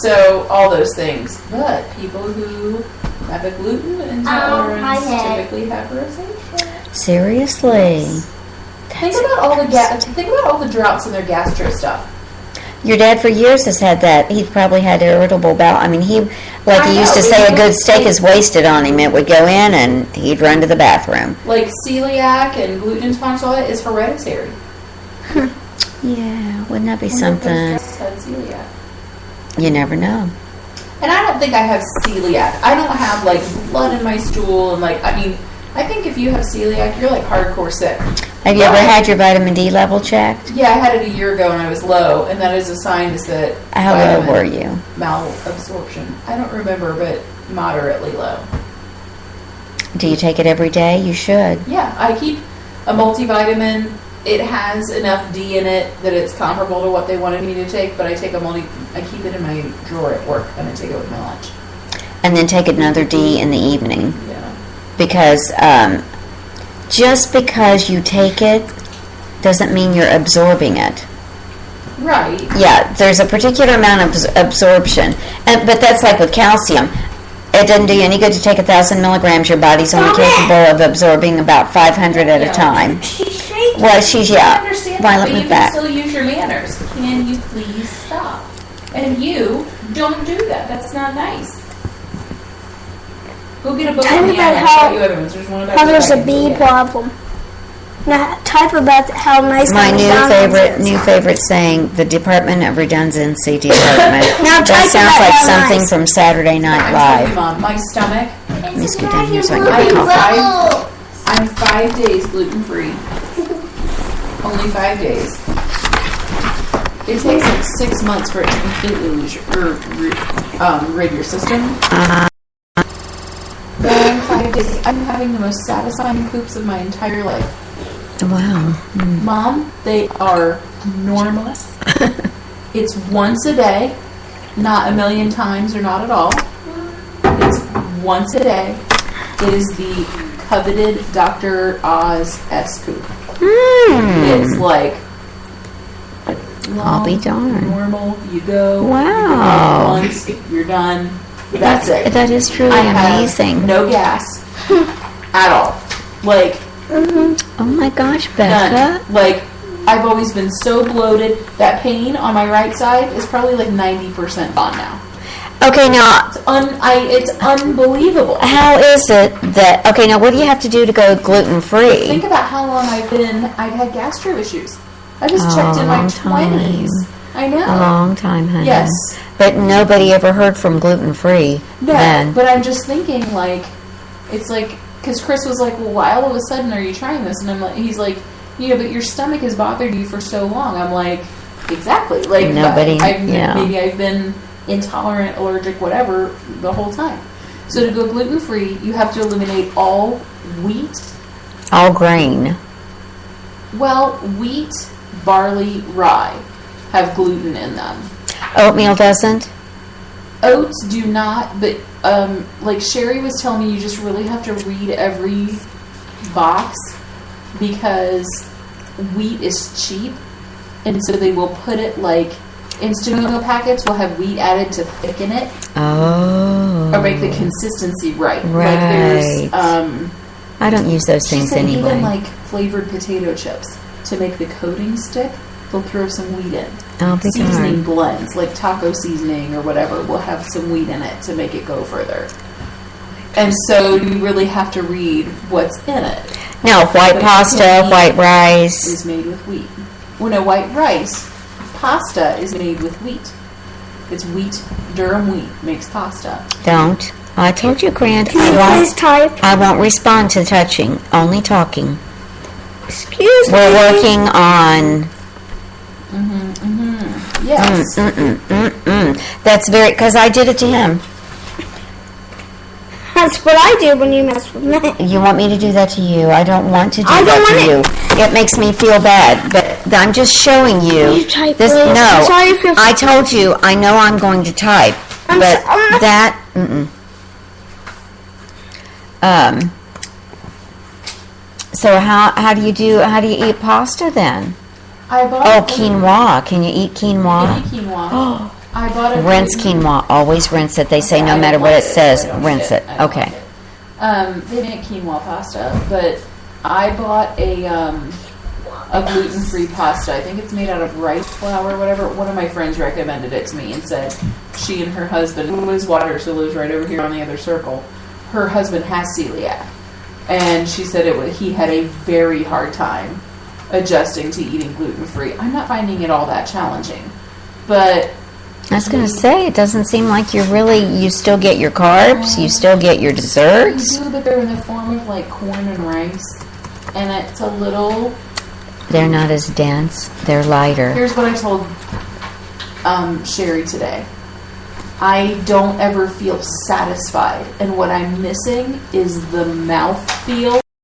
So all those things. But people who have a gluten intolerance typically have rosacea. Seriously. Yes. Think about all the droughts in their gastro stuff. Your dad for years has had that. He's probably had irritable bowel. I mean, he used to say, a good steak is wasted on him. It would go in and he'd run to the bathroom. Like celiac and gluten intolerance, all that is hereditary. Yeah, wouldn't that be something? Celiac. You never know. And I don't think I have celiac. I don't have like blood in my stool and like, I mean, I think if you have celiac, you're like hardcore sick. Have you ever had your vitamin D level checked? Yeah, I had it a year ago and I was low, and that is a sign that how low were you? Malabsorption. I don't remember, but moderately low. Do you take it every day? You should. Yeah, I keep a multivitamin. It has enough D in it that it's comparable to what they wanted me to take, but I keep it in my drawer at work and I take it with my lunch. And then take another D in the evening. Yeah. Because just because you take it doesn't mean you're absorbing it. Right. Yeah, there's a particular amount of absorption. But that's like with calcium. It doesn't do you any good to take 1,000 milligrams. Your body's only capable of absorbing about 500 at a time. Well, I understand Violet, that, but move you back. can still use your manners. Can you please stop? And you don't do that. That's not nice. Go get a book on the animals. How there's a bee problem. Now, type about how nice my McDonald's new favorite saying, the Department of Redundancy Department. Now that sounds like something nice. from Saturday Night Live. Mom, my stomach. Let me scoot down here so I can get coffee. I'm 5 days gluten free. Only 5 days. It takes like 6 months for it to completely lose rid your system. But 5 days. I'm having the most satisfying poops of my entire life. Wow. Mom, they are normal. It's once a day, not a million times or not at all. It's once a day. It is the coveted Dr. Oz S-poop. It's like long, I'll be darned. Normal. You go. Wow. You go once, you're done. That's it. That is truly amazing. Have no gas at all. Like. Oh my gosh, Becca. None. Like, I've always been so bloated. That pain on my right side is probably like 90% gone now. Okay, now it's unbelievable. How is it that? Okay, now what do you have to do to go gluten free? Think about how long I've had gastro issues. I just checked in my 20s. I know. A long time, honey. Yes. But nobody ever heard from gluten free. No, then. but I'm just thinking like, it's like. Because Chris was like, well, why all of a sudden are you trying this? And I'm like, he's like, but your stomach has bothered you for so long. I'm like, exactly. Like, maybe I've been intolerant, allergic, whatever, the whole time. So to go gluten-free, you have to eliminate all wheat. All grain. Well, wheat, barley, rye have gluten in them. Oatmeal doesn't? Oats do not, but like Sherry was telling me, you just really have to read every box because wheat is cheap, and so they will put it like instant noodle packets will have wheat added to thicken it. Oh. Or make the consistency right. Right. Like there's I don't use those things anyway. Even like flavored potato chips to make the coating stick, they'll throw some wheat in. Seasoning blends, like taco seasoning or whatever, will have some wheat in it to make it go further. And so you really have to read what's in it. No, white pasta, white rice. Is made with wheat. Well, no, white rice. Pasta is made with wheat. It's wheat, Durham wheat makes pasta. Don't. I told you, Grant, I won't respond to touching, only talking. Excuse me. We're working on... Yes. That's very... Because I did it to him. That's what I do when you mess with me. You want me to do that to you? I don't want to do that to you. It makes me feel bad, but I'm just showing you. You type this. please. No, I'm sorry if you're... I told you. I know I'm going to type, but that. So how do you eat pasta then? I bought quinoa. Can you eat quinoa? Quinoa. I bought a Rinse quinoa. Always rinse it. They say no matter what it says, rinse it. Okay. They make quinoa pasta, but I bought a gluten-free pasta. I think it's made out of rice flour or whatever. One of my friends recommended it to me and said she and her husband, Liz Waters, who lives right over here on the other circle, her husband has celiac. And she said he had a very hard time adjusting to eating gluten-free. I'm not finding it all that challenging. But I was going to say, it doesn't seem like you still get your carbs, you still get your desserts. You do, but they're in the form of like corn and rice. And it's a little... They're not as dense, they're lighter. Here's what I told Sherry today. I don't ever feel satisfied. And what I'm missing is the mouth feel